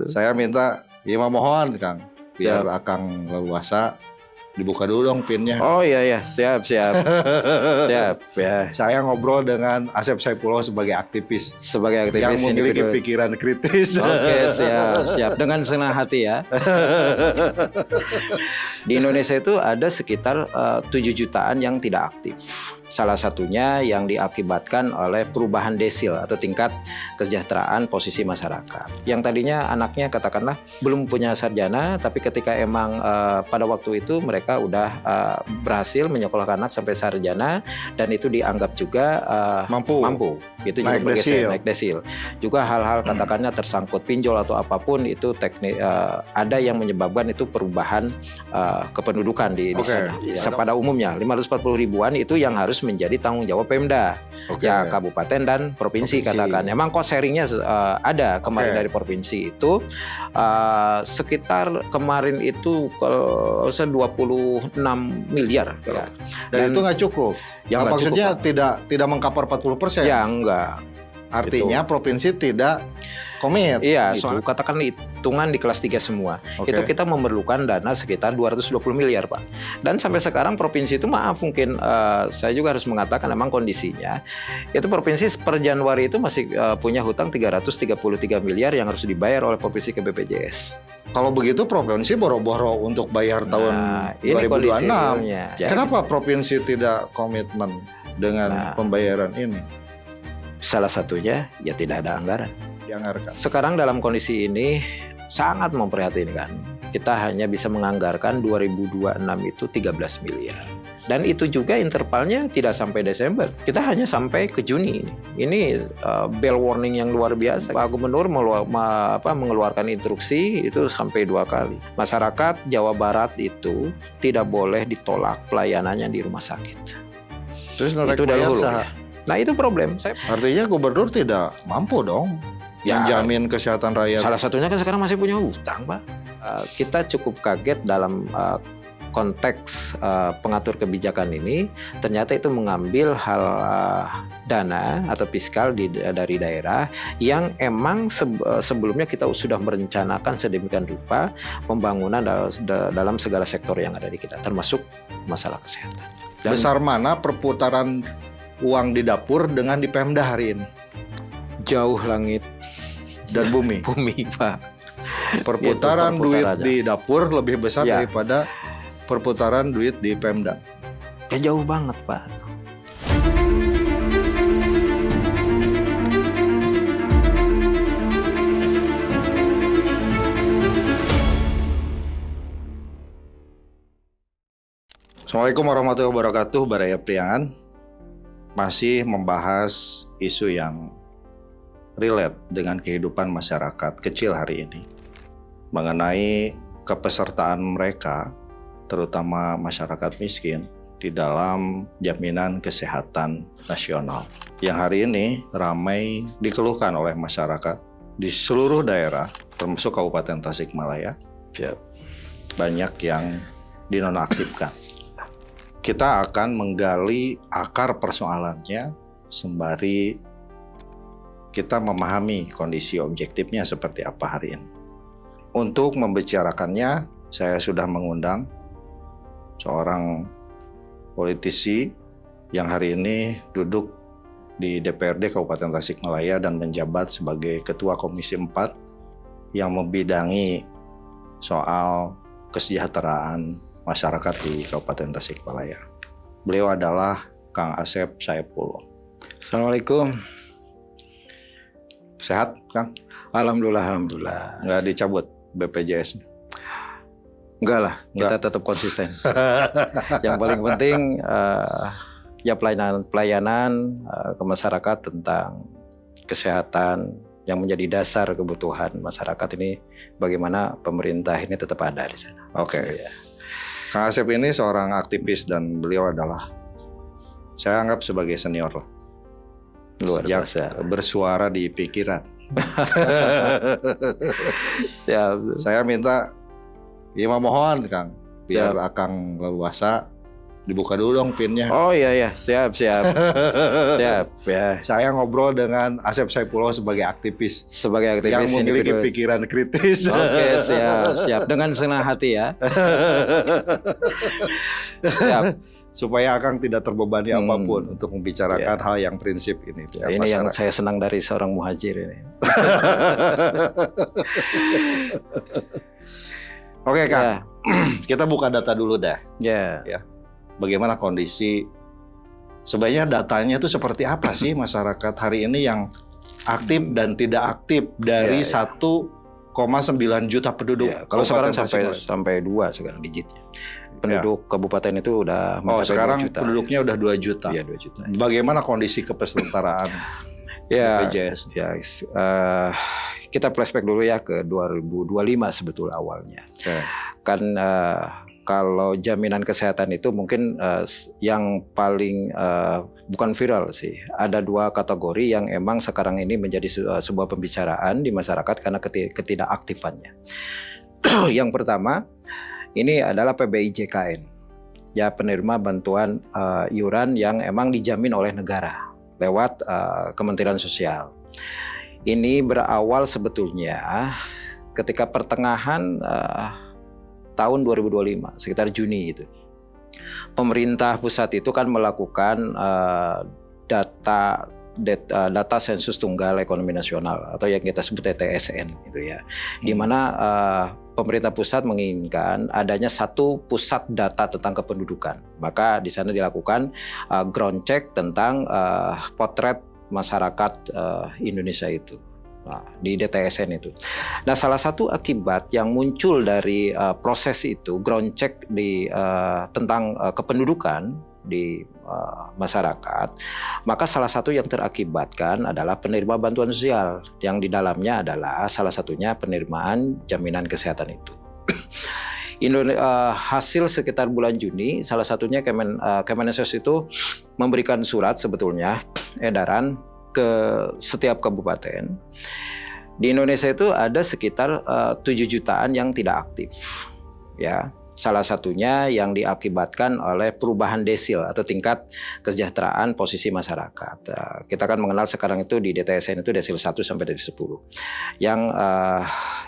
Saya minta Ima mohon Kang, biar Akang leluasa dibuka dulu dong pinnya. Oh iya, siap. Siap ya. Saya ngobrol dengan Asep Saipullah sebagai aktivis yang ini memiliki pikiran kritis. Oke, siap dengan senang hati ya. Di Indonesia itu ada sekitar 7 jutaan yang tidak aktif. Salah satunya yang diakibatkan oleh perubahan desil atau tingkat kesejahteraan posisi masyarakat. Yang tadinya anaknya katakanlah belum punya sarjana, tapi ketika emang pada waktu itu mereka udah berhasil menyekolahkan anak sampai sarjana, dan itu dianggap juga mampu. Itu juga naik desil. Juga hal-hal katakannya tersangkut pinjol atau apapun, itu teknik ada yang menyebabkan itu perubahan kependudukan di sana. Ya, pada umumnya 540 ribuan itu yang harus menjadi tanggung jawab Pemda, ya kabupaten dan provinsi katakan. Emang cost sharingnya ada kemarin dari provinsi itu sekitar kemarin itu 26 miliar. Dan itu nggak cukup. Maksudnya cukup, tidak mengcover 40%. Ya enggak. Artinya gitu. Provinsi tidak komit. Iya, soal katakan hitungan di kelas 3 semua. Itu kita memerlukan dana sekitar 220 miliar, Pak. Dan sampai sekarang provinsi itu mungkin saya juga harus mengatakan memang kondisinya itu provinsi per Januari itu masih punya hutang 333 miliar yang harus dibayar oleh provinsi ke BPJS. Kalau begitu provinsi boro-boro untuk bayar tahun 2026. Kenapa provinsi tidak komitmen dengan pembayaran ini? Salah satunya ya tidak ada anggaran. Dianggarkan. Sekarang dalam kondisi ini sangat memprihatinkan. Kita hanya bisa menganggarkan 2026 itu 13 miliar. Dan itu juga intervalnya tidak sampai Desember. Kita hanya sampai ke Juni. Ini bell warning yang luar biasa. Pak Gubernur mengeluarkan instruksi itu sampai 2 kali. Masyarakat Jawa Barat itu tidak boleh ditolak pelayanannya di rumah sakit. Terus itu dahulu. Nah itu problem. Artinya gubernur tidak mampu dong menjamin kesehatan rakyat. Salah satunya kan sekarang masih punya hutang, Pak. Kita cukup kaget dalam konteks pengatur kebijakan ini. Ternyata itu mengambil hal dana atau fiskal dari daerah yang emang sebelumnya kita sudah merencanakan sedemikian rupa pembangunan dalam segala sektor yang ada di kita, termasuk masalah kesehatan. Besar mana perputaran uang di dapur dengan di Pemda hari ini? Jauh langit dan bumi. Bumi, Pak. Perputaran duit di dapur lebih besar daripada perputaran duit di Pemda. Ya jauh banget, Pak. Assalamualaikum warahmatullahi wabarakatuh. Baraya Priangan masih membahas isu yang relate dengan kehidupan masyarakat kecil hari ini mengenai kepesertaan mereka, terutama masyarakat miskin, di dalam jaminan kesehatan nasional yang hari ini ramai dikeluhkan oleh masyarakat di seluruh daerah termasuk Kabupaten Tasikmalaya. Banyak yang dinonaktifkan. Kita akan menggali akar persoalannya sembari kita memahami kondisi objektifnya seperti apa hari ini. Untuk membicarakannya, saya sudah mengundang seorang politisi yang hari ini duduk di DPRD Kabupaten Tasikmalaya dan menjabat sebagai Ketua Komisi 4 yang membidangi soal kesejahteraan masyarakat di Kabupaten Tasikmalaya. Beliau adalah Kang Asep Saipullah. Assalamualaikum. Sehat, Kang? Alhamdulillah. Nggak dicabut BPJS? Enggak lah, kita tetap konsisten. Yang paling penting ya pelayanan ke masyarakat tentang kesehatan yang menjadi dasar kebutuhan masyarakat ini, bagaimana pemerintah ini tetap ada di sana. Oke. Ya. Kang Asep ini seorang aktivis dan beliau adalah, saya anggap sebagai senior lah. Luar biasa. Bersuara di pikiran. Saya minta Ima mohon Kang, biar Akang leluasa Dibuka dulu dong pinnya. Oh iya, siap. Siap ya. Saya ngobrol dengan Asep Saipuloh sebagai aktivis. Sebagai aktivis yang memiliki pikiran kritis. Oke, siap. Dengan senang hati ya. Siap. Supaya Akang tidak terbebani apapun untuk membicarakan hal yang prinsip ini. Ya, ini yang saya senang dari seorang muhajir ini. Oke Kang, kita buka data dulu dah. Ya. Bagaimana kondisi sebenarnya datanya itu seperti apa sih masyarakat hari ini yang aktif dan tidak aktif dari 1,9 juta penduduk. Kalau sekarang sampai 2 sekarang digitnya. Penduduk kabupaten itu udah mencapai sekarang 2 juta. Penduduknya udah 2 juta. Iya, 2 juta. Bagaimana kondisi kepesertaan BPJS? Kita flashback dulu ya ke 2025 sebetulnya awalnya. Kan kalau jaminan kesehatan itu mungkin yang paling bukan viral sih. Ada 2 kategori yang emang sekarang ini menjadi sebuah pembicaraan di masyarakat karena ketidakaktifannya. Yang pertama, ini adalah PBIJKN. Ya, penerima bantuan iuran yang emang dijamin oleh negara lewat Kementerian Sosial. Ini berawal sebetulnya ketika pertengahan tahun 2025, sekitar Juni itu. Pemerintah pusat itu kan melakukan data sensus tunggal ekonomi nasional atau yang kita sebut TSN gitu ya. Di mana pemerintah pusat menginginkan adanya satu pusat data tentang kependudukan. Maka di sana dilakukan ground check tentang potret masyarakat Indonesia itu. Di DTSN itu. Nah, salah satu akibat yang muncul dari proses itu ground check tentang kependudukan di masyarakat, maka salah satu yang terakibatkan adalah penerima bantuan sosial yang di dalamnya adalah salah satunya penerimaan jaminan kesehatan itu. Hasil sekitar bulan Juni, salah satunya Kemensos itu memberikan surat sebetulnya edaran ke setiap kabupaten. Di Indonesia itu ada sekitar 7 jutaan yang tidak aktif. Ya, salah satunya yang diakibatkan oleh perubahan desil atau tingkat kesejahteraan posisi masyarakat. Kita kan mengenal sekarang itu di DTSN itu desil 1 sampai desil 10.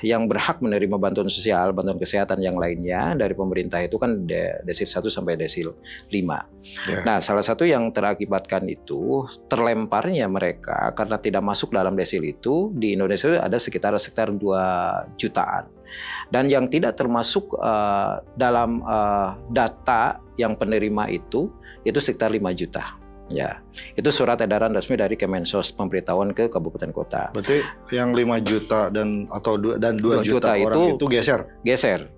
Yang berhak menerima bantuan sosial, bantuan kesehatan yang lainnya dari pemerintah itu kan desil 1 sampai desil 5. Nah, salah satu yang terakibatkan itu terlemparnya mereka karena tidak masuk dalam desil itu di Indonesia ada sekitar 2 jutaan. Dan yang tidak termasuk dalam data yang penerima itu sekitar 5 juta. Ya, itu surat edaran resmi dari Kemensos pemberitahuan ke kabupaten kota. Berarti yang 5 juta dan 2 juta orang itu geser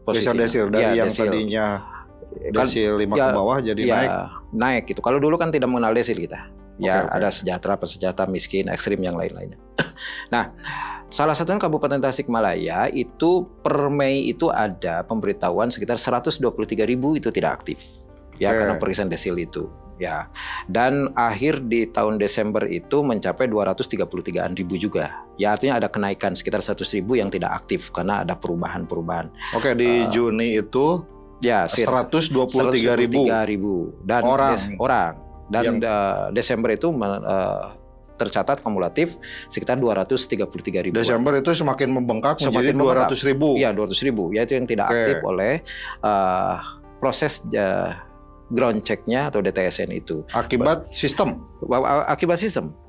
posisi. Geser dari yang desil. Tadinya desil 5 ke bawah jadi naik gitu. Kalau dulu kan tidak mengenal desil kita. Ada sejahtera, pesejahtera, miskin, ekstrim yang lain-lainnya. Nah, salah satunya Kabupaten Tasikmalaya itu per Mei itu ada pemberitahuan sekitar 123.000 itu tidak aktif. Karena perizinan desil itu. Ya. Dan akhir di tahun Desember itu mencapai 233.000 juga. Ya, artinya ada kenaikan sekitar 100.000 yang tidak aktif karena ada perubahan-perubahan. Oke, di Juni itu 123.000 dan orang. Dan Desember itu tercatat kumulatif sekitar 233.000. Desember itu semakin membengkak menjadi 200.000. Iya, 200.000. Ya, itu yang tidak aktif oleh proses ground check-nya atau DTSN itu. Akibat sistem.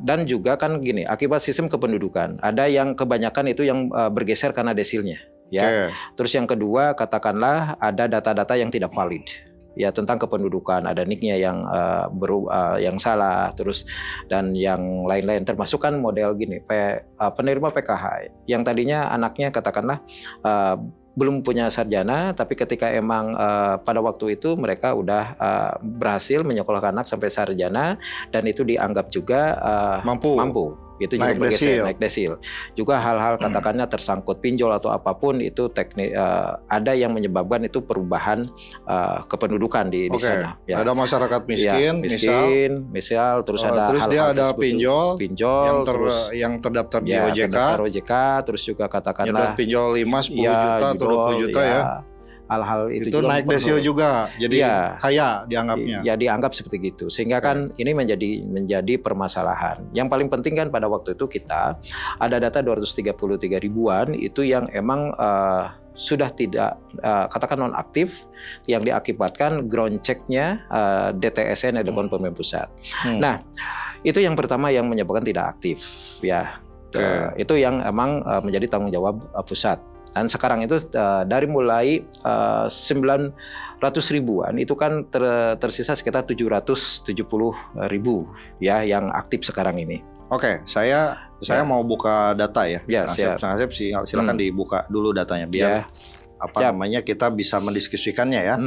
Dan juga kan gini, akibat sistem kependudukan. Ada yang kebanyakan itu yang bergeser karena desilnya. Ya. Terus yang kedua, katakanlah ada data-data yang tidak valid. Ya, tentang kependudukan, ada NIK-nya yang salah, terus dan yang lain-lain, termasuk kan model gini, penerima PKH yang tadinya anaknya katakanlah belum punya sarjana, tapi ketika emang pada waktu itu mereka udah berhasil menyekolahkan anak sampai sarjana dan itu dianggap juga mampu. Itu juga naik desil. Juga hal-hal katakannya tersangkut pinjol atau apapun itu teknik ada yang menyebabkan itu perubahan kependudukan di sana. Ya. Ada masyarakat miskin, misal terus ada terus hal-hal dia ada pinjol yang terdaftar di OJK, terus juga katakanlah pinjol 5, 10 juta atau 20 juta ya. hal-hal itu Itu juga naik desio juga, jadi Iya. kaya dianggapnya. Ya dianggap seperti gitu, sehingga kan ini menjadi permasalahan. Yang paling penting kan pada waktu itu kita ada data 233 ribuan itu yang emang sudah tidak katakan non aktif yang diakibatkan ground check-nya DTSN Dewan Pemilihan Pusat. Nah, itu yang pertama yang menyebabkan tidak aktif ya. Itu yang emang menjadi tanggung jawab pusat. Dan sekarang itu dari mulai 900 ribuan itu kan tersisa sekitar 770 ribu ya yang aktif sekarang ini. Oke, saya mau buka data ya. Ya, Kang Asep, silakan dibuka dulu datanya biar namanya kita bisa mendiskusikannya ya.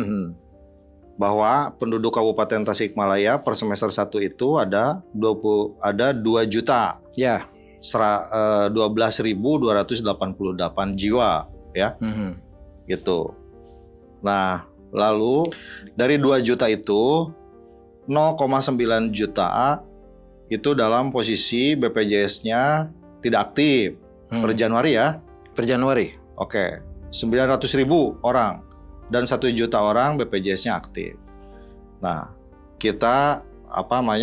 Bahwa penduduk Kabupaten Tasikmalaya per semester 1 itu ada 2 juta. Ya. 12.288 jiwa ya. Gitu. Nah, lalu dari 2 juta itu 0,9 juta itu dalam posisi BPJS-nya tidak aktif per Januari ya. Per Januari. Oke. 900.000 orang dan 1 juta orang BPJS-nya aktif. Nah, kita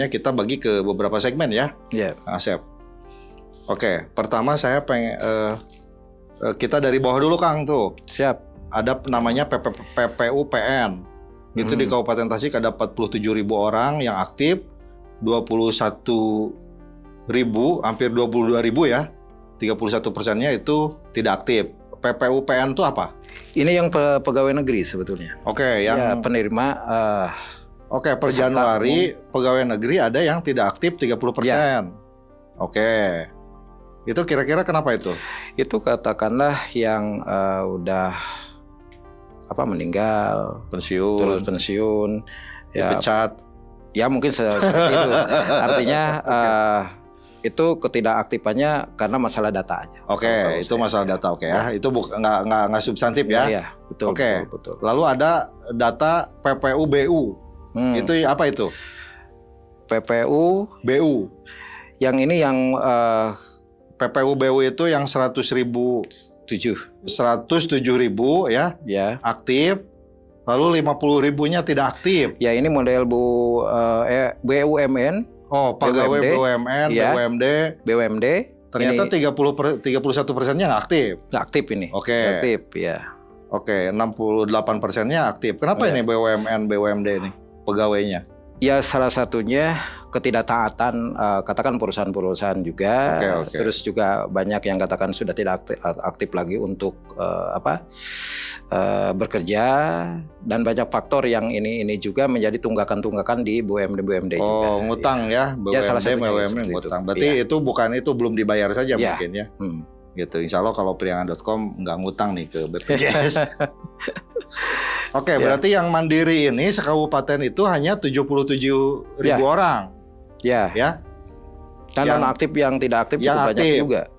kita bagi ke beberapa segmen ya. Iya. Kang Asep. Oke, pertama saya pengen kita dari bawah dulu Kang tuh. Siap. Ada namanya PPUPN. Itu di Kabupaten Tasik ada 47.000 orang yang aktif, 21.000, hampir 22.000 ya. 31%-nya itu tidak aktif. PPUPN itu apa? Ini yang pegawai negeri sebetulnya. Oke, yang ya, penerima Oke, per Januari pegawai negeri ada yang tidak aktif 30%. Ya. Oke. Itu kira-kira kenapa itu? Itu katakanlah yang udah meninggal, pensiun, ya, dipecat. Ya mungkin seperti itu. Artinya itu ketidakaktifannya karena masalah data aja. Oke, itu masalah data. Oke ya. Itu nggak substansif ya. Iya, betul. Oke. Betul. Lalu ada data PPUBU. Itu apa itu? PPUBU. Yang ini yang PPUBU itu yang 107.000 ya, aktif, lalu 50.000-nya tidak aktif. Ya ini model BUMN. Oh, pegawai BUMN, ya. BUMD. Ternyata 31%-nya nggak aktif. Nggak aktif ini. Oke. Aktif ya. Oke, 68%-nya aktif. Kenapa ini BUMN, BUMD ini pegawainya? Ya salah satunya ketidaktaatan katakan perusahaan-perusahaan juga, terus juga banyak yang katakan sudah tidak aktif lagi untuk bekerja, dan banyak faktor yang ini juga menjadi tunggakan-tunggakan di BUMD juga. Oh, ngutang ya, BUMD ngutang. Berarti itu belum dibayar saja mungkin ya. Gitu. Insya Allah kalau priangan.com nggak ngutang nih ke BPJS. Oke, berarti yang mandiri ini sekabupaten itu hanya 77.000 orang. Ya. Dan non aktif yang tidak aktif itu banyak juga.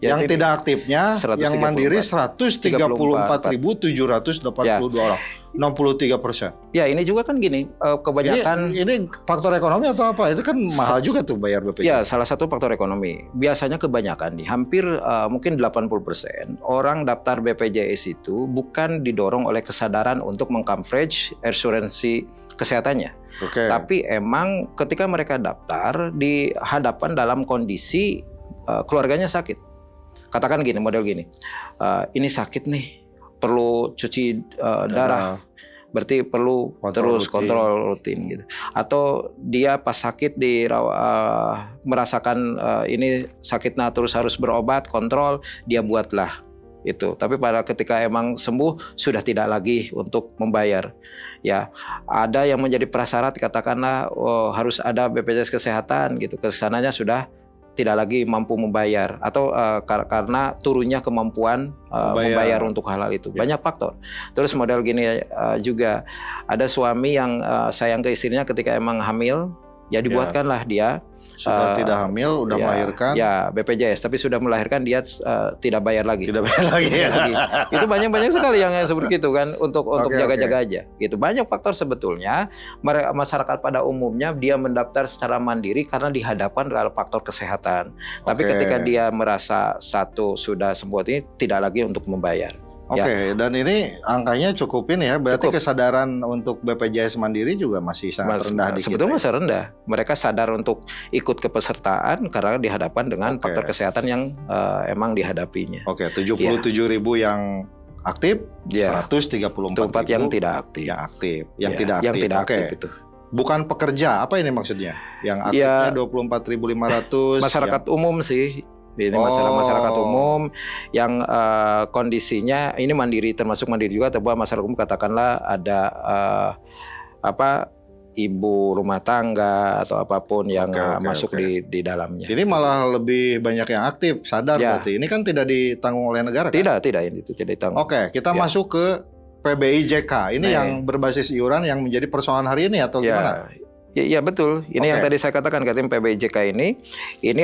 Yang tidak aktifnya yang mandiri 134.782 orang. 63%. Ya, ini juga kan gini, kebanyakan ini faktor ekonomi atau apa? Itu kan mahal juga tuh bayar BPJS. Ya, salah satu faktor ekonomi. Biasanya kebanyakan nih, hampir mungkin 80% orang daftar BPJS itu bukan didorong oleh kesadaran untuk meng-coverage asuransi kesehatannya. Tapi emang ketika mereka daftar dihadapkan dalam kondisi keluarganya sakit. Katakan gini, model gini. Ini sakit nih, perlu cuci darah, berarti perlu kontrol rutin gitu. Atau dia pas sakit merasakan ini sakitnya terus harus berobat, kontrol, dia buatlah itu. Tapi pada ketika emang sembuh sudah tidak lagi untuk membayar. Ya, ada yang menjadi prasyarat katakanlah harus ada BPJS kesehatan gitu. Kesananya sudah tidak lagi mampu membayar atau karena turunnya kemampuan membayar untuk hal-hal itu. Banyak faktor. Terus model gini juga ada suami yang sayang ke istrinya ketika emang hamil, ya dibuatkanlah dia sudah tidak hamil, udah melahirkan. Ya, BPJS, tapi sudah melahirkan dia tidak bayar lagi. Tidak bayar lagi. Itu banyak sekali yang seperti itu kan untuk jaga-jaga aja. Gitu. Banyak faktor sebetulnya masyarakat pada umumnya dia mendaftar secara mandiri karena dihadapkan dengan faktor kesehatan. Tapi ketika dia merasa sudah sembuh ini tidak lagi untuk membayar. Oke, dan ini angkanya cukupin ya. Berarti Cukup. kesadaran untuk BPJS Mandiri juga masih sangat rendah di kita. Sebetulnya masih rendah. Mereka sadar untuk ikut kepesertaan karena dihadapkan dengan faktor kesehatan yang emang dihadapinya. Oke, 77.000 yang aktif, 134.000 yang tidak aktif. Yang aktif, yang tidak aktif. Yang tidak aktif itu. Bukan pekerja, apa ini maksudnya? Yang aktifnya 24.500. Masyarakat umum sih. Ini masyarakat umum yang kondisinya ini mandiri, termasuk mandiri juga, atau masyarakat umum katakanlah ada ibu rumah tangga atau apapun yang masuk di dalamnya. Ini malah lebih banyak yang aktif, sadar berarti. Ini kan tidak ditanggung oleh negara kan? Tidak ini tidak ditanggung. Oke, kita masuk ke PBIJK. Ini yang berbasis iuran yang menjadi persoalan hari ini atau gimana? Ya betul. Ini yang tadi saya katakan, katanya PBIJK ini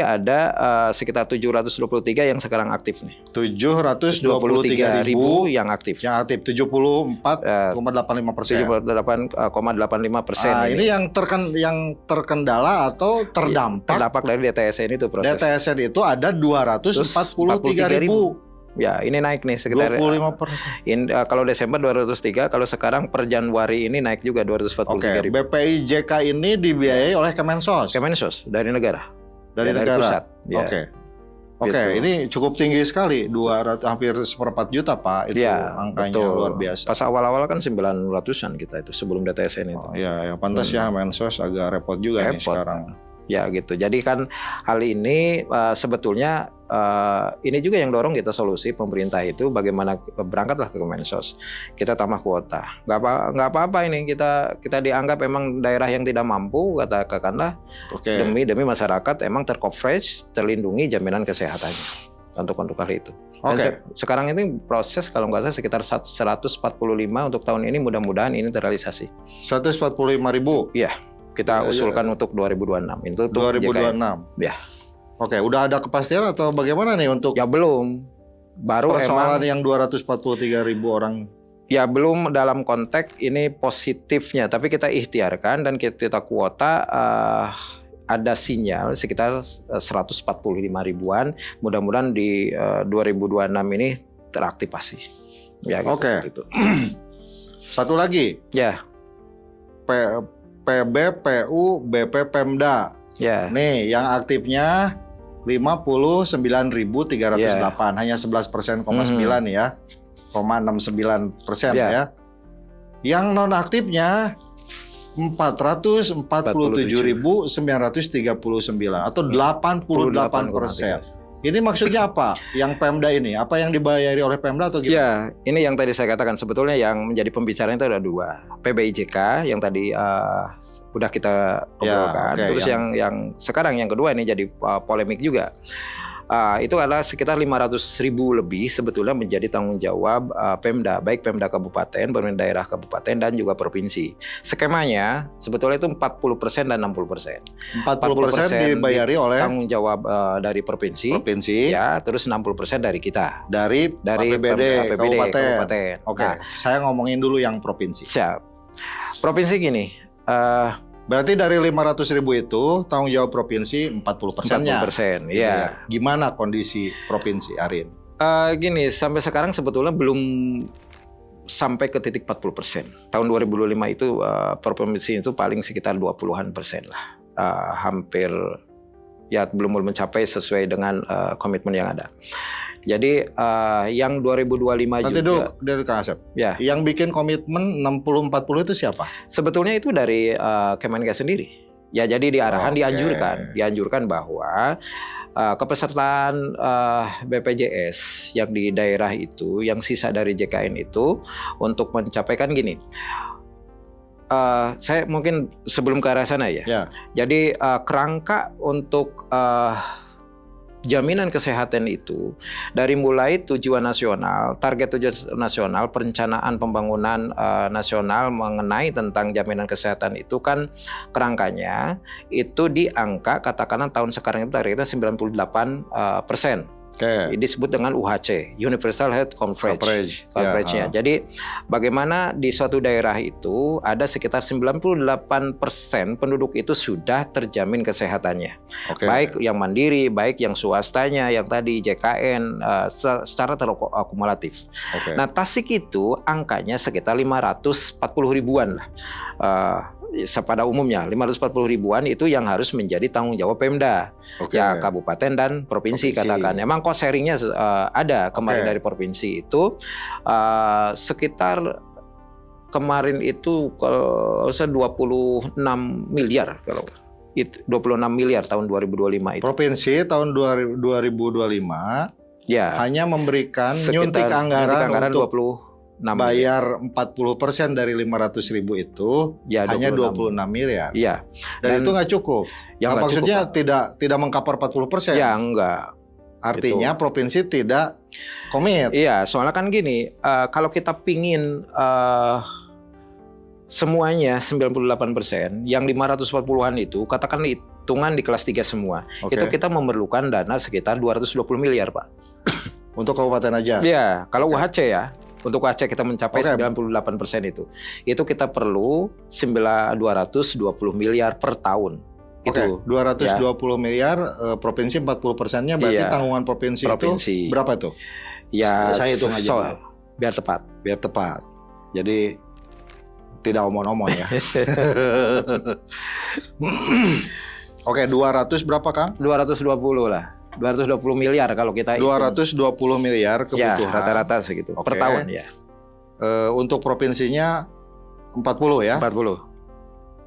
ada sekitar 723 yang sekarang aktif nih. 723.000 yang aktif. Yang aktif 74,85%. 78,85%. Ini yang terkendala atau terdampak dari DTSN itu proses. DTSN itu ada 243.000. Ya, ini naik nih sekitar 25%. Kalau Desember 203, kalau sekarang per Januari ini naik juga 243.000. BPIJK ini dibiayai oleh Kemensos. Kemensos dari negara. Dari negara. Pusat. Ya. Oke, ini cukup tinggi sekali, hampir 1/4 juta Pak, itu angkanya luar biasa. Pas awal-awal kan 900-an kita itu sebelum DTSN itu. Ya pantas ya Kemensos agak repot juga nih sekarang. Ya gitu. Jadi kan hal ini sebetulnya ini juga yang dorong kita solusi pemerintah itu bagaimana berangkatlah ke Kemensos. Kita tambah kuota. Nggak apa-apa ini kita dianggap emang daerah yang tidak mampu katakanlah demi masyarakat emang tercoverage, terlindungi jaminan kesehatannya untuk hal itu. Dan sekarang ini proses kalau nggak salah sekitar 145 untuk tahun ini, mudah-mudahan ini terrealisasi. 145.000. Iya. Kita usulkan untuk 2026. Itu 2026. Ya. Oke, udah ada kepastian atau bagaimana nih untuk? Ya belum. Baru persoalan yang 243.000 orang. Ya belum dalam konteks ini positifnya, tapi kita ikhtiarkan dan kita kuota ada sinyal sekitar 145 ribuan. Mudah-mudahan di 2026 ini teraktivasi. Ya, gitu, gitu. Satu lagi. Ya. PB, PU, BP, Pemda. Ya. Nih, yang aktifnya 59.308, hanya 11,9% ya, 0,69% ya. Yang non aktifnya 447.939 atau 88%. Ini maksudnya apa? Yang Pemda ini, apa yang dibayari oleh Pemda atau gimana? Ya, ini yang tadi saya katakan sebetulnya yang menjadi pembicaraan itu ada dua. PBIJK yang tadi udah kita obrolkan. Terus yang sekarang yang kedua ini jadi polemik juga. Itu adalah sekitar 500.000 lebih sebetulnya menjadi tanggung jawab Pemda, baik Pemda Kabupaten, pemerintah daerah kabupaten dan juga provinsi. Skemanya sebetulnya itu 40% dan 60%. 40% dibayari oleh tanggung jawab dari provinsi, ya, terus 60% dari kita. Dari APBD kabupaten. Oke, saya ngomongin dulu yang provinsi. Siap. Provinsi gini. Berarti dari 500.000 itu tanggung jawab provinsi 40%-nya. 40%, ya. Gimana kondisi provinsi, Arin? Gini, sampai sekarang sebetulnya belum sampai ke titik 40%. Tahun 2025 itu provinsi itu paling sekitar 20-an% lah. Hampir ya belum mencapai sesuai dengan komitmen yang ada. Jadi yang 2025 nanti juga. dulu dari Kang Asep. Ya. Yang bikin komitmen 60-40 itu siapa? Sebetulnya itu dari Kemenkes sendiri. Ya, jadi dianjurkan bahwa kepesertaan BPJS yang di daerah itu, yang sisa dari JKN itu untuk mencapaikan gini. Saya mungkin sebelum ke arah sana ya. Jadi kerangka untuk jaminan kesehatan itu dari mulai tujuan nasional, target tujuan nasional, perencanaan pembangunan nasional mengenai tentang jaminan kesehatan itu kan kerangkanya itu di angka katakanlah tahun sekarang itu targetnya 98%. Oke. Disebut dengan UHC, Universal Health Coverage. Ya, Coverage-nya. Jadi bagaimana di suatu daerah itu ada sekitar 98% penduduk itu sudah terjamin kesehatannya. Oke. Baik yang mandiri, baik yang swastanya, yang tadi JKN secara terakumulatif. Oke. Nah, Tasik itu angkanya sekitar 540 ribuan lah. Pada umumnya 540 ribuan itu yang harus menjadi tanggung jawab Pemda. Oke. Ya, kabupaten dan provinsi katakan. Emang cost sharingnya ada kemarin dari provinsi itu sekitar kemarin itu kalau 26 miliar kalau itu 26 miliar tahun 2025 itu. Provinsi tahun 2025 Ya. hanya memberikan Sekitar nyuntik anggaran untuk 26 bayar 40% dari 500 ribu itu ya, hanya 26 miliar. Iya. Dan itu nggak cukup. Ya, nggak maksudnya cukup, tidak mengcover 40%. Ya, enggak. Artinya Gitu. provinsi tidak komit. Iya, soalnya kan gini, kalau kita pingin semuanya 98%, yang 540-an itu katakan hitungan di kelas 3 semua. Oke. Itu kita memerlukan dana sekitar 220 miliar, Pak. Untuk kabupaten aja. Iya, kalau Oke. UHC ya. Untuk UHC kita mencapai 98% itu. Itu kita perlu 220 miliar per tahun. Oke, Itu 220 miliar, provinsi 40%-nya berarti Iya. tanggungan provinsi Provinsi. itu berapa tuh? ya Saya hitung aja. biar tepat. Biar tepat. Jadi tidak omong-omong ya. Oke, 200 berapa, Kang? 220 lah. 220 miliar kalau kita hitung. 220 miliar Ya, kebutuhan. rata-rata segitu Oke. per tahun ya. Untuk provinsinya 40 ya. 40.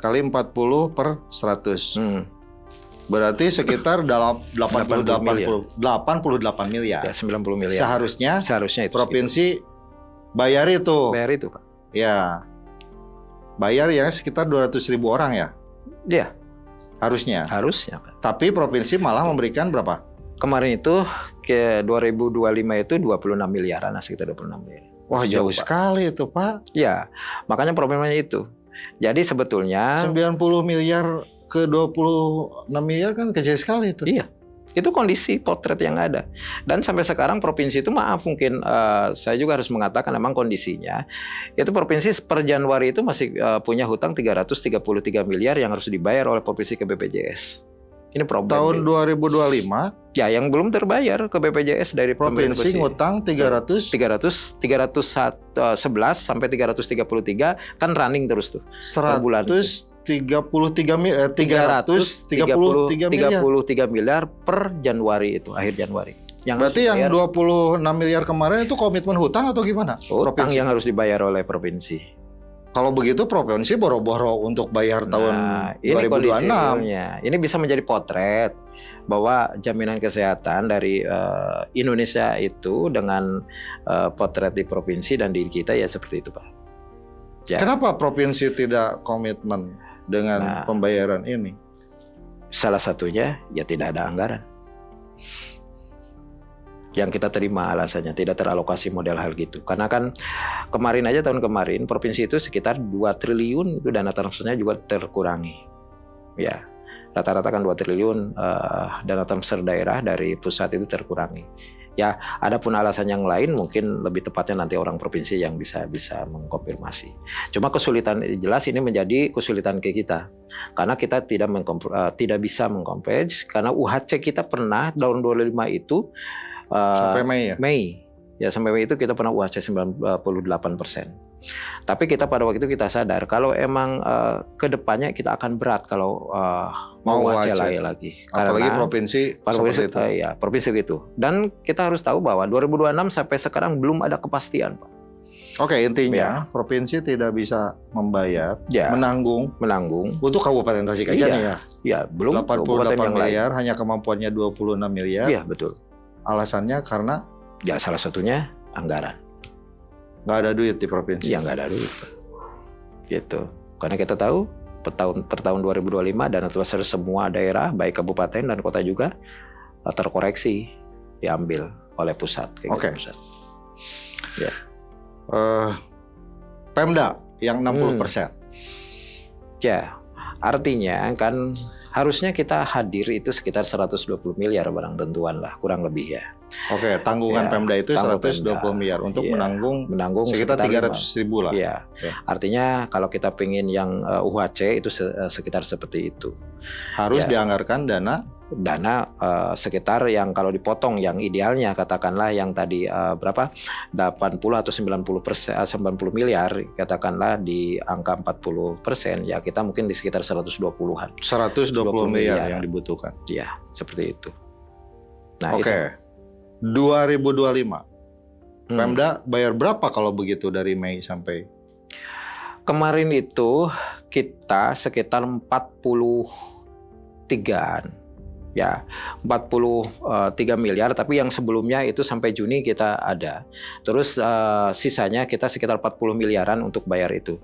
Kali 40 per 100. Berarti sekitar 88 miliar. Ya, 90 miliar. Seharusnya itu provinsi bayar itu. bayar itu, Pak. Ya. Bayar ya sekitar 200.000 orang ya. Iya, Harusnya. Pak. Tapi provinsi malah memberikan berapa? Kemarin itu ke 2025 itu 26 miliaran, sekitar 26 miliar. Wah, jauh Pak. sekali itu, Pak. Ya, makanya problemnya itu. Jadi sebetulnya 90 miliar ke 26 miliar kan kecil sekali itu. Iya, itu kondisi potret yang ada. Dan sampai sekarang provinsi itu maaf mungkin saya juga harus mengatakan memang kondisinya itu provinsi per Januari itu masih punya hutang 333 miliar yang harus dibayar oleh provinsi ke BPJS. Ini problem. Tahun 2025 ya yang belum terbayar ke BPJS dari provinsi ngutang 311 sampai 333 kan running terus tuh. 333 miliar per Januari itu, akhir Januari. Berarti yang 26 miliar kemarin itu komitmen hutang atau gimana? Hutang yang harus dibayar oleh provinsi. Kalau begitu provinsi boro-boro untuk bayar tahun ini 2026. Ini bisa menjadi potret bahwa jaminan kesehatan dari Indonesia itu dengan potret di provinsi dan di kita ya seperti itu, Pak. Ya. Kenapa provinsi tidak komitmen dengan pembayaran ini? Salah satunya ya tidak ada anggaran. Yang kita terima alasannya tidak teralokasi model hal gitu. Karena kan kemarin aja tahun kemarin provinsi itu sekitar 2 triliun itu dana transfernya juga terkurangi. Ya, rata-rata kan 2 triliun dana transfer daerah dari pusat itu terkurangi. Ya, adapun alasan yang lain mungkin lebih tepatnya nanti orang provinsi yang bisa mengkonfirmasi. Cuma kesulitan jelas ini menjadi kesulitan ke kita. Karena kita tidak bisa mengkompens karena UHC kita pernah tahun 2005 itu sampai Mei ya? Sampai Mei itu kita pernah UHC 98%. Tapi kita pada waktu itu kita sadar kalau emang kedepannya kita akan berat kalau mau UHC lagi. Apalagi karena provinsi seperti itu. Ya, provinsi gitu. Dan kita harus tahu bahwa 2026 sampai sekarang belum ada kepastian, Pak. Oke, intinya provinsi tidak bisa membayar, menanggung untuk Kabupaten Tasik aja nih ya. Ya, belum 88 miliar, hanya kemampuannya 26 miliar. Iya, betul. Alasannya karena salah satunya anggaran. Nggak ada duit di provinsi. Iya, nggak ada duit, gitu. Karena kita tahu per tahun 2025 dana transfer semua daerah baik kabupaten dan kota juga terkoreksi diambil oleh pusat. Oke. Pusat. Ya. Pemda yang 60%. Ya, artinya kan harusnya kita hadir itu sekitar 120 miliar barang tentuan lah, kurang lebih ya. Oke, tanggungan Ya, Pemda itu tanggung 120 miliar untuk Iya, menanggung sekitar 300.000 lah. Iya. Ya. Artinya kalau kita pengen yang UHC itu sekitar seperti itu. Harus Ya. dianggarkan dana Sekitar yang kalau dipotong yang idealnya katakanlah yang tadi berapa 80 atau 90% 90 miliar katakanlah di angka 40% ya kita mungkin di sekitar 120-an. 120 miliar yang dibutuhkan. Iya, seperti itu. Nah, Oke. 2025. Pemda bayar berapa kalau begitu dari Mei sampai kemarin itu kita sekitar 43-an. Ya, 43 miliar, tapi yang sebelumnya itu sampai Juni kita ada. Terus sisanya kita sekitar 40 miliaran untuk bayar itu.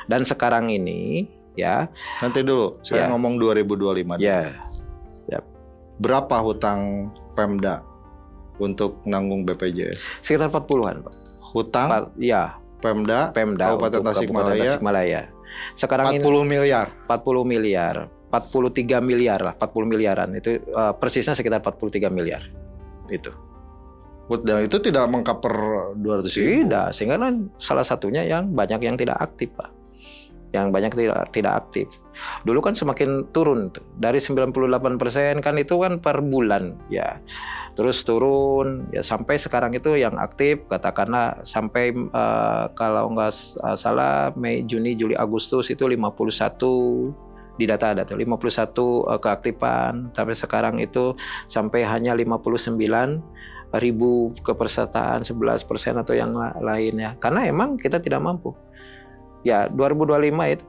Dan sekarang ini ya. Nanti dulu, saya ngomong 2025. Ya. Berapa hutang Pemda untuk menanggung BPJS? Sekitar 40-an, Pak. Hutang? Ya. Pemda Kabupaten Tasikmalaya. Sekarang 40 miliar. 40 miliar. 43 miliar lah, 40 miliaran itu persisnya sekitar 43 miliar itu. Dan itu tidak mengcover 200.000. Tidak, sehingga kan salah satunya yang banyak yang tidak aktif, Pak. Yang banyak tidak aktif. Dulu kan semakin turun tuh. Dari 98% kan itu kan per bulan ya. Terus turun ya sampai sekarang itu yang aktif katakanlah sampai kalau nggak salah Mei, Juni, Juli, Agustus itu 51 di data ada tuh 51 keaktifan, tapi sekarang itu sampai hanya 59.000 kepesertaan 11% atau yang lainnya. Karena emang kita tidak mampu. Ya 2025 itu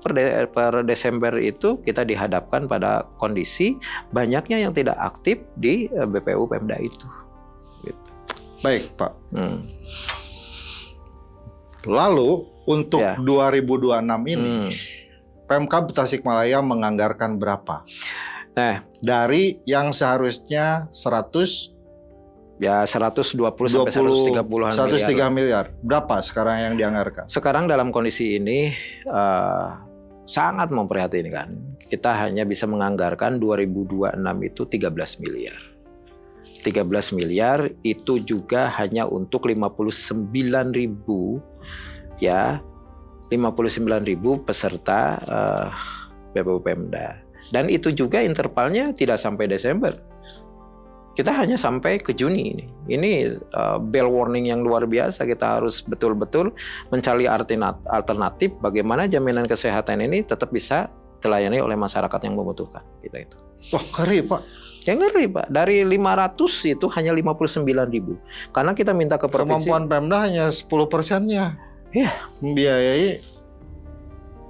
per Desember itu kita dihadapkan pada kondisi banyaknya yang tidak aktif di BPU Pemda itu. Gitu. Baik Pak. Lalu untuk 2026 ini Pemkab Tasikmalaya menganggarkan berapa? Nah, dari yang seharusnya 120 sampai 130-an 103 miliar. Berapa sekarang yang dianggarkan? Sekarang dalam kondisi ini sangat memprihatinkan. Kita hanya bisa menganggarkan 2026 itu 13 miliar. 13 miliar itu juga hanya untuk 59.000 ya. 59.000 peserta BPU Pemda. Dan itu juga intervalnya tidak sampai Desember. Kita hanya sampai ke Juni ini. Ini bell warning yang luar biasa. Kita harus betul-betul mencari alternatif bagaimana jaminan kesehatan ini tetap bisa dilayani oleh masyarakat yang membutuhkan. Gitu. Wah, ngeri Pak. Ya ngeri Pak. Dari 500 itu hanya 59.000. Karena kita minta ke provinsi. Kemampuan Pemda hanya 10%-nya. Iya, membiayai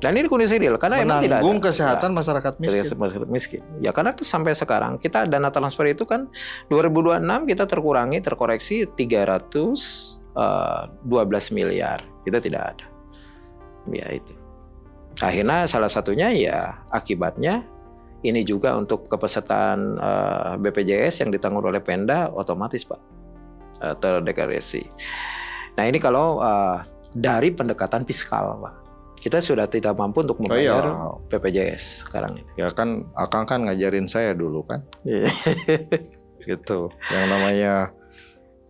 dan ini kondisi real karena emang tidak menanggung kesehatan masyarakat miskin. Ya karena sampai sekarang kita dana transfer itu kan 2026 kita terkoreksi 312 miliar. Kita tidak ada. Ya itu. Akhirnya salah satunya ya akibatnya ini juga untuk kepesertaan BPJS yang ditanggung oleh Pemda otomatis Pak terdegradasi. Nah ini kalau dari pendekatan fiskal, Pak. Kita sudah tidak mampu untuk membayar BPJS sekarang ini. Ya kan, Akang kan ngajarin saya dulu kan. Gitu. Yang namanya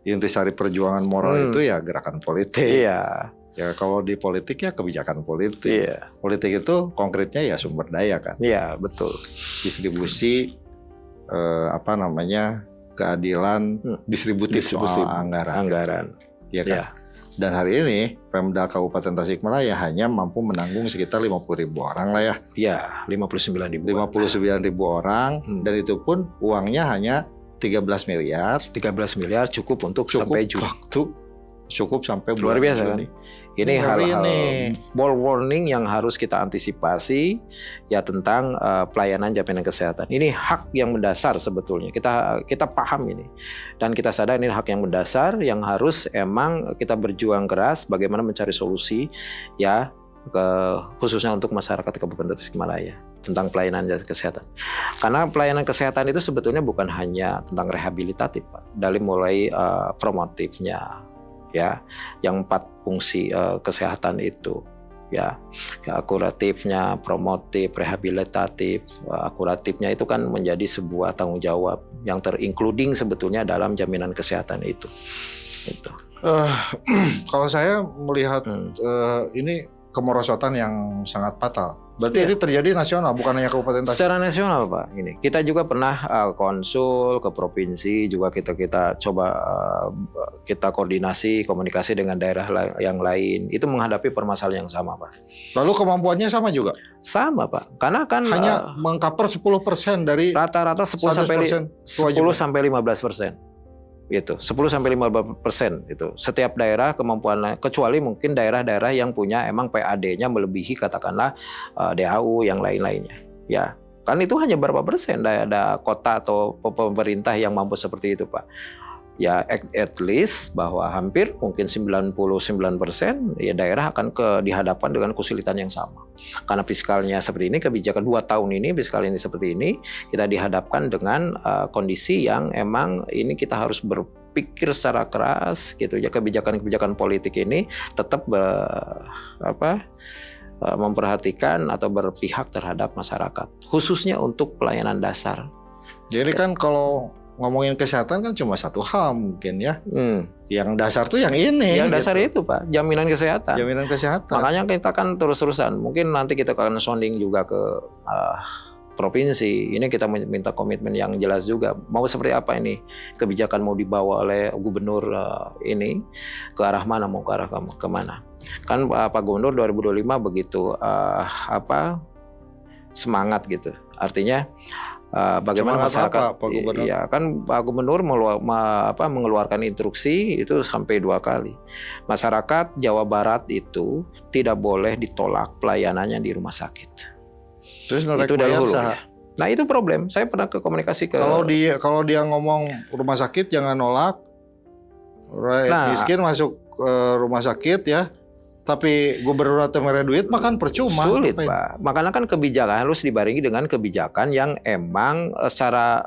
intisari perjuangan moral itu ya gerakan politik. Iya. Ya kalau di politik ya kebijakan politik. Iya. Politik itu konkretnya ya sumber daya kan. Iya, betul. Distribusi keadilan distributif soal anggaran. Ya kan. Ya. Dan hari ini Pemda Kabupaten Tasikmalaya hanya mampu menanggung sekitar 50.000 orang lah ya. Iya, 59.000 orang dan itu pun uangnya hanya 13 miliar. 13 miliar cukup untuk sampai Juni. Cukup sampai luar biasa kan? Ini hal-hal ball warning yang harus kita antisipasi ya tentang pelayanan jaminan kesehatan. Ini hak yang mendasar sebetulnya. Kita paham ini dan kita sadar ini hak yang mendasar yang harus emang kita berjuang keras bagaimana mencari solusi ya khususnya untuk masyarakat Kabupaten Tasikmalaya tentang pelayanan kesehatan. Karena pelayanan kesehatan itu sebetulnya bukan hanya tentang rehabilitatif, Pak. Dari mulai promotifnya ya, yang 4 fungsi kesehatan itu ya akuratifnya, promotif, rehabilitatif, akuratifnya itu kan menjadi sebuah tanggung jawab yang terincluding sebetulnya dalam jaminan kesehatan itu. Gitu. Kalau saya melihat ini kemerosotan yang sangat fatal. Berarti ini terjadi nasional, bukan hanya kabupaten Tasik. Secara nasional, Pak. Ini kita juga pernah konsul ke provinsi, juga kita coba kita koordinasi, komunikasi dengan daerah yang lain. Itu menghadapi permasalahan yang sama, Pak. Lalu kemampuannya sama juga? Sama, Pak. Karena kan hanya mengcover 10% dari rata-rata 10 sampai 15%. Gitu, 10 sampai 15% itu. Setiap daerah kemampuannya, kecuali mungkin daerah-daerah yang punya emang PAD-nya melebihi katakanlah DAU yang lain-lainnya. Ya, kan itu hanya berapa persen ada kota atau pemerintah yang mampu seperti itu, Pak. Ya, at least bahwa hampir mungkin 99% ya daerah akan dihadapkan dengan kesulitan yang sama. Karena fiskalnya seperti ini, kebijakan 2 tahun ini fiskal ini seperti ini, kita dihadapkan dengan kondisi yang emang ini kita harus berpikir secara keras gitu ya, kebijakan-kebijakan politik ini tetap memperhatikan atau berpihak terhadap masyarakat, khususnya untuk pelayanan dasar. Jadi kan kalau ngomongin kesehatan kan cuma satu hal mungkin ya. Yang dasar tuh yang ini. Yang dasar itu, Pak, jaminan kesehatan. Jaminan kesehatan. Makanya kita kan terus-terusan. Mungkin nanti kita akan sounding juga ke provinsi. Ini kita minta komitmen yang jelas juga. Mau seperti apa ini kebijakan mau dibawa oleh gubernur ini ke arah mana, mau ke arah kemana? Kan Pak Gubernur 2025 begitu semangat gitu. Artinya bagaimana semangat masyarakat? apa, Pak Gubernur? Iya, kan Pak Gubernur mengeluarkan instruksi itu sampai 2 kali. Masyarakat Jawa Barat itu tidak boleh ditolak pelayanannya di rumah sakit. Terus itu dari hulu. Ya. Nah itu problem. Saya pernah komunikasi ke. Kalau dia ngomong rumah sakit jangan nolak. Miskin masuk rumah sakit ya. Tapi gubernur atau merah duit makan percuma. Sulit, Pak. Makanya kan kebijakan harus dibarengi dengan kebijakan yang emang secara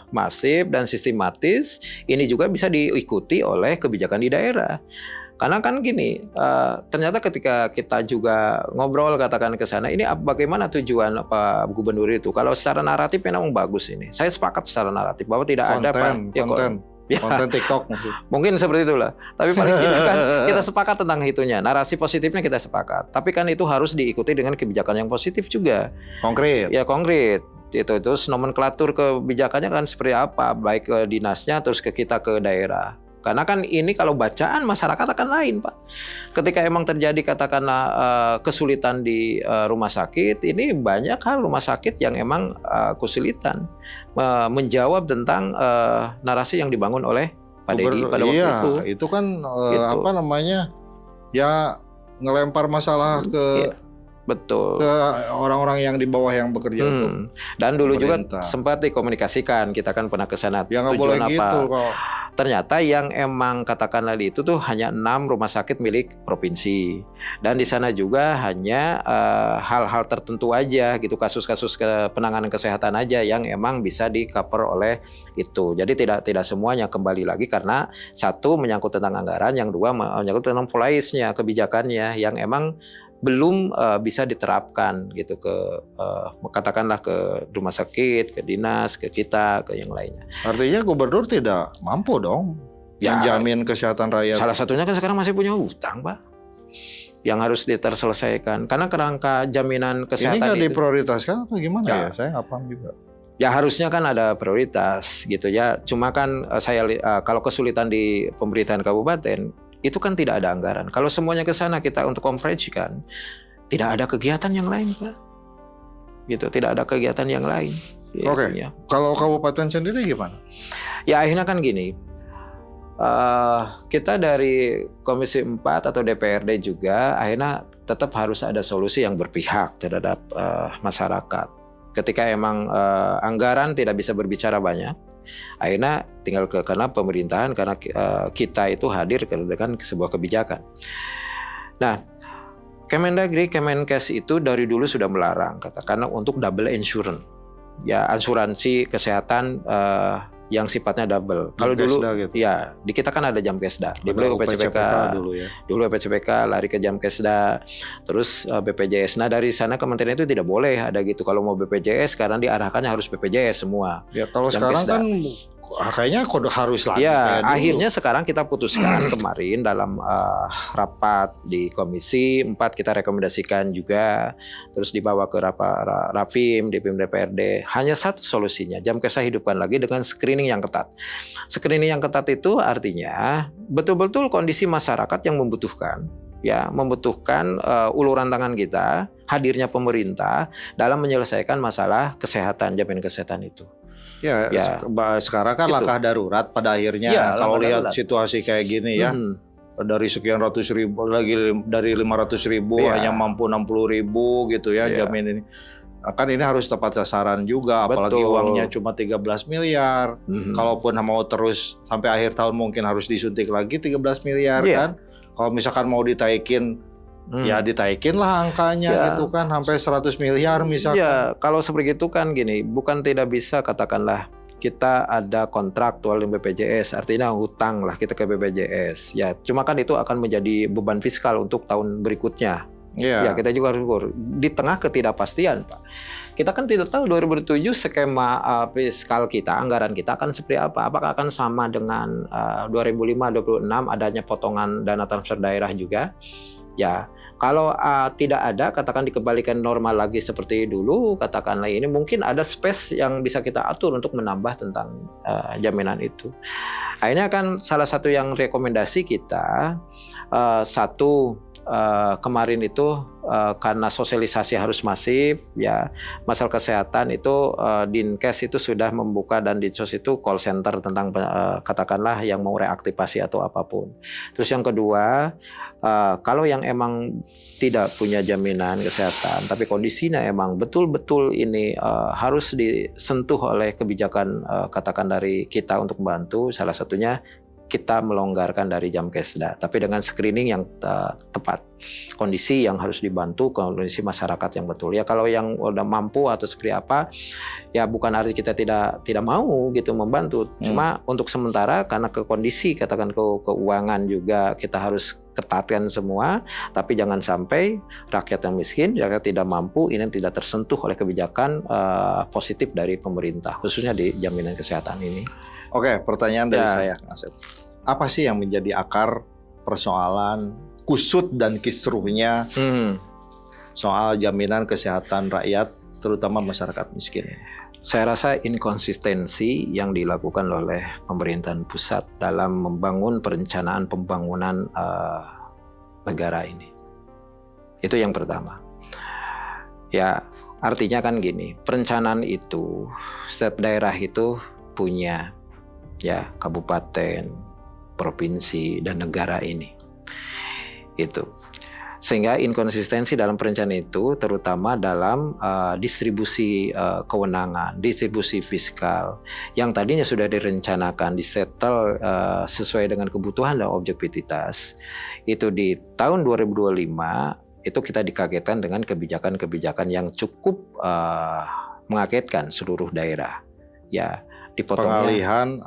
masif dan sistematis ini juga bisa diikuti oleh kebijakan di daerah. Karena kan gini, ternyata ketika kita juga ngobrol katakan ke sana, ini bagaimana tujuan Pak Gubernur itu? Kalau secara naratif memang bagus ini. Saya sepakat secara naratif bahwa tidak ada konten TikTok mungkin seperti itulah. Tapi paling tidak kan kita sepakat tentang itunya. Narasi positifnya kita sepakat. Tapi kan itu harus diikuti dengan kebijakan yang positif juga. Konkret. Ya konkret. Itu nomenklatur kebijakannya kan seperti apa? Baik ke dinasnya terus ke kita ke daerah. Karena kan ini kalau bacaan masyarakat akan lain, Pak. Ketika emang terjadi katakanlah kesulitan di rumah sakit, ini banyak hal rumah sakit yang emang kesulitan menjawab tentang narasi yang dibangun oleh Pak Dedi pada waktu itu. Itu kan ya ngelempar masalah ke betul ke orang-orang yang di bawah yang bekerja untuk dan dulu pemerintah. Juga sempat dikomunikasikan, kita kan pernah ke sana. Ya nggak boleh gitu kok. Ternyata yang emang katakanlah itu tuh hanya 6 rumah sakit milik provinsi, dan di sana juga hanya hal-hal tertentu aja gitu, kasus-kasus penanganan kesehatan aja yang emang bisa di cover oleh itu. Jadi tidak semuanya, kembali lagi karena satu menyangkut tentang anggaran, yang dua menyangkut tentang policy-nya, kebijakannya yang emang belum bisa diterapkan gitu ke katakanlah ke rumah sakit, ke dinas, ke kita, ke yang lainnya. Artinya gubernur tidak mampu dong menjamin kesehatan rakyat. Salah satunya kan sekarang masih punya hutang, Pak, yang harus terselesaikan. Karena kerangka jaminan kesehatan ini nggak itu diprioritaskan atau gimana ya? Saya nggak paham juga. Ya harusnya kan ada prioritas gitu ya. Cuma kan kalau kesulitan di pemerintahan kabupaten itu kan tidak ada anggaran. Kalau semuanya ke sana kita untuk konferensikan, tidak ada kegiatan yang lain, Pak. Gitu, tidak ada kegiatan yang lain. Oke. Ya. Kalau kabupaten sendiri gimana? Ya akhirnya kan gini, kita dari Komisi 4 atau DPRD juga akhirnya tetap harus ada solusi yang berpihak terhadap masyarakat. Ketika emang anggaran tidak bisa berbicara banyak, akhirnya tinggal karena pemerintahan, karena kita itu hadir dengan sebuah kebijakan. Nah, Kemendagri, Kemenkes itu dari dulu sudah melarang katakanlah untuk double insurance, ya asuransi kesehatan yang sifatnya double. Kalau dulu Jamkesda gitu. ya di kita kan ada Jamkesda, Ada dulu UPCPK UPCPK dulu ya. dulu UPCPK lari ke Jamkesda, terus BPJS. Nah dari sana kementerian itu tidak boleh ada gitu. Kalau mau BPJS sekarang diarahkannya harus BPJS semua. Ya kalau sekarang Jamkesda. kan kayaknya harus lagi Ya, kayak dulu. akhirnya sekarang kita putuskan kemarin dalam rapat di Komisi 4 kita rekomendasikan juga, terus dibawa ke Rapim, di PIM DPRD. Hanya satu solusinya, Jamkesda hidupkan lagi dengan screening yang ketat. Screening yang ketat itu artinya betul-betul kondisi masyarakat yang membutuhkan, ya membutuhkan uluran tangan kita, hadirnya pemerintah dalam menyelesaikan masalah kesehatan, jaminan kesehatan itu. Ya, Ya. Sekarang kan Itu. langkah darurat pada akhirnya. Ya, Kalau langkah lihat darurat. situasi kayak gini ya, dari sekian ratus ribu lagi dari 500.000 Ya. hanya mampu 60.000 gitu ya Ya. jamin ini. Kan ini harus tepat sasaran juga, apalagi Betul. uangnya cuma 13 miliar. Kalaupun mau terus sampai akhir tahun mungkin harus disuntik lagi 13 miliar Iya. kan. Kalau misalkan mau ditaikin, ya ditaikin lah angkanya Ya. gitu kan sampai 100 miliar misalkan. Ya, kalau seperti itu kan gini, bukan tidak bisa katakanlah kita ada kontraktual dengan BPJS, artinya hutang lah kita ke BPJS. Ya, cuma kan itu akan menjadi beban fiskal untuk tahun berikutnya. Iya. Ya, kita juga harus ukur. Di tengah ketidakpastian, Pak. Kita kan tidak tahu 2007 skema fiskal kita, anggaran kita akan seperti apa. Apakah akan sama dengan 2005-2006 adanya potongan dana transfer daerah juga? Ya, kalau tidak ada, katakan dikembalikan normal lagi seperti dulu, katakanlah ini mungkin ada space yang bisa kita atur untuk menambah tentang jaminan itu. Akhirnya kan salah satu yang rekomendasi kita, kemarin itu karena sosialisasi harus masif, ya masalah kesehatan itu Dinkes itu sudah membuka dan Dinsos itu call center tentang katakanlah yang mau reaktivasi atau apapun. Terus yang kedua, kalau yang emang tidak punya jaminan kesehatan, tapi kondisinya emang betul-betul ini harus disentuh oleh kebijakan katakan dari kita untuk membantu, salah satunya kita melonggarkan dari Jamkesda, tapi dengan screening yang tepat, kondisi yang harus dibantu, kondisi masyarakat yang betul. Ya kalau yang udah mampu atau seperti apa, ya bukan arti kita tidak mau gitu membantu. Cuma untuk sementara karena ke kondisi, katakan keuangan juga kita harus ketatkan semua, tapi jangan sampai rakyat yang miskin, rakyat tidak mampu, ini tidak tersentuh oleh kebijakan positif dari pemerintah, khususnya di jaminan kesehatan ini. Oke, pertanyaan dari Ya. saya, Kang Asep. Apa sih yang menjadi akar persoalan kusut dan kisruhnya soal jaminan kesehatan rakyat, terutama masyarakat miskin? Saya rasa inkonsistensi yang dilakukan oleh pemerintahan pusat dalam membangun perencanaan pembangunan negara ini. Itu yang pertama. Ya, artinya kan gini, perencanaan itu, setiap daerah itu punya ya kabupaten, provinsi, dan negara ini. Itu. Sehingga inkonsistensi dalam perencanaan itu terutama dalam distribusi kewenangan, distribusi fiskal yang tadinya sudah direncanakan, disetel sesuai dengan kebutuhan dan objektivitas. Itu di tahun 2025 itu kita dikagetkan dengan kebijakan-kebijakan yang cukup mengagetkan seluruh daerah. Ya, dipotongnya Pengalihan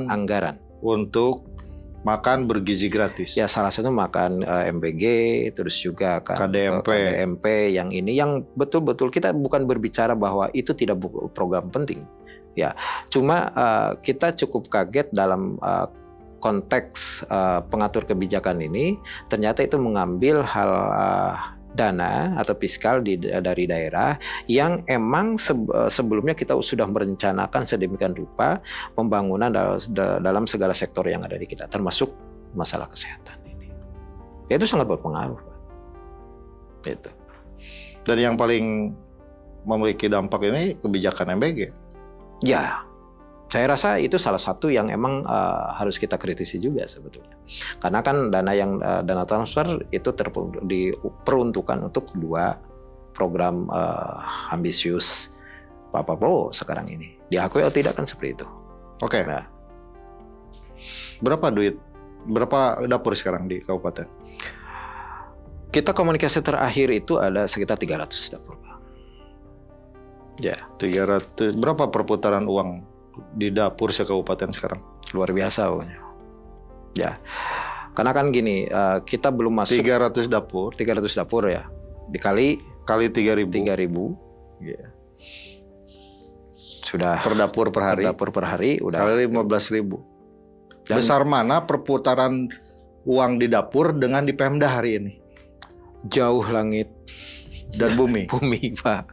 anggaran untuk makan bergizi gratis. Ya salah satu makan MBG, terus juga kan KDMP yang ini yang betul-betul kita bukan berbicara bahwa itu tidak program penting. Ya, cuma kita cukup kaget dalam konteks pengatur kebijakan ini, ternyata itu mengambil hal dana atau fiskal dari daerah yang emang sebelumnya kita sudah merencanakan sedemikian rupa pembangunan dalam segala sektor yang ada di kita, termasuk masalah kesehatan ini. Ya, itu sangat berpengaruh. Itu. Dan yang paling memiliki dampak ini kebijakan MBG. Ya, saya rasa itu salah satu yang emang harus kita kritisi juga sebetulnya. Karena kan dana transfer itu diperuntukkan untuk dua program ambisius Pak Prabowo sekarang ini. Diakui atau tidak kan seperti itu. Oke. Nah. Berapa dapur sekarang di kabupaten? Kita komunikasi terakhir itu ada sekitar 300 dapur. Ya. 300. Berapa perputaran uang di dapur sekabupaten sekarang? Luar biasa pokoknya. Ya. Karena kan gini, kita belum masuk 300 dapur. 300 dapur ya. Dikali Kali 3.000. 3.000. Ya. Sudah Per dapur per hari. dapur per hari udah Kali 15.000. Dan- Besar mana perputaran uang di dapur dengan di Pemda hari ini? jauh langit Dan bumi. bumi, Pak.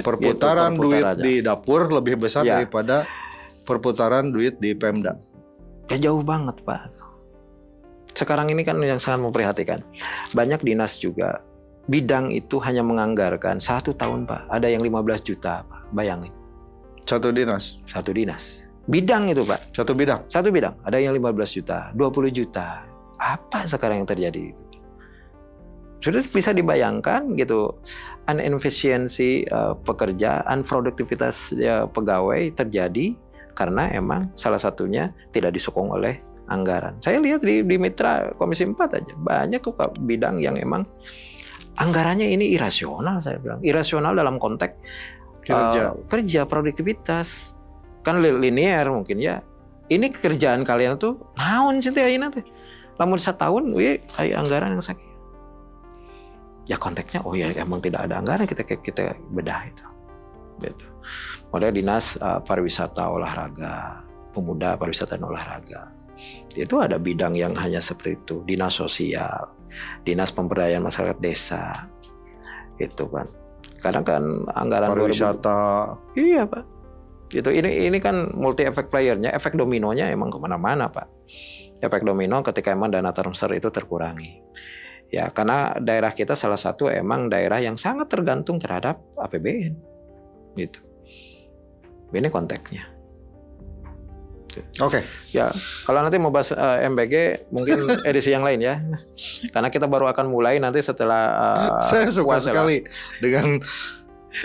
Perputaran Gitu, duit perputarannya. di dapur lebih besar Ya. daripada perputaran duit di Pemda. Ya jauh banget, Pak. Sekarang ini kan yang sangat memprihatinkan. Banyak dinas juga bidang itu hanya menganggarkan 1 tahun, Pak. Ada yang 15 juta, Pak. Bayangin, Satu dinas, satu dinas. Bidang itu, Pak. satu bidang. Satu bidang. Ada yang 15 juta, 20 juta. Apa sekarang yang terjadi? Sudah bisa dibayangkan gitu. Inefisiensi pekerja, unproduktivitas pegawai terjadi karena emang salah satunya tidak disokong oleh anggaran. Saya lihat di Mitra Komisi 4 aja banyak kok Pak, bidang yang emang anggarannya ini irasional, saya bilang. Irasional dalam konteks kerja produktivitas. Kan linear mungkin ya. Ini kerjaan kalian tuh naon sih teh ayeuna teh. Lamun setahun we aya anggaran yang sakit. Ya konteksnya oh ya emang tidak ada anggaran, kita bedah itu. Gitu. Model dinas pariwisata olahraga, pemuda pariwisata dan olahraga. Itu ada bidang yang hanya seperti itu, dinas sosial, dinas pemberdayaan masyarakat desa. Itu kan. Kadang kan anggaran Pariwisata. Iya, Pak. Gitu. Ini kan multi efek playernya, efek dominonya emang kemana-mana, Pak. Efek domino ketika emang dana transfer itu terkurangi. Ya, karena daerah kita salah satu emang daerah yang sangat tergantung terhadap APBN. Gitu. Ini konteksnya. Oke. Ya, kalau nanti mau bahas MBG mungkin edisi yang lain ya. Karena kita baru akan mulai nanti setelah Saya suka puasa, sekali dengan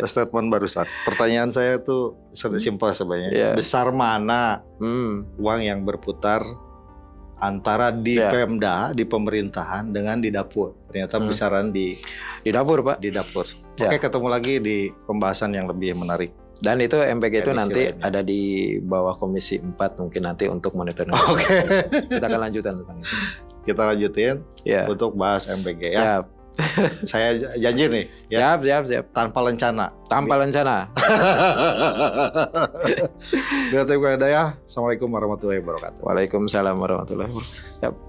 statement barusan. Pertanyaan saya tuh simpel sebenarnya. Yeah. Besar mana Pak. uang yang berputar antara di Yeah. Pemda, di pemerintahan dengan di dapur? Ternyata besaran di Di dapur, Pak. dapur. Yeah. Oke, ketemu lagi di pembahasan yang lebih menarik. Dan itu MBG itu Edisi nanti lainnya. ada di bawah Komisi 4 mungkin nanti untuk monitoring. Oke. Kita akan lanjutan tentang itu. Kita lanjutin Ya. untuk bahas MBG ya. Siap. Saya janji nih ya, Siap. tanpa lencana. Tanpa rencana. Berarti gue Daya. Assalamualaikum warahmatullahi wabarakatuh. Waalaikumsalam warahmatullahi wabarakatuh. Siap.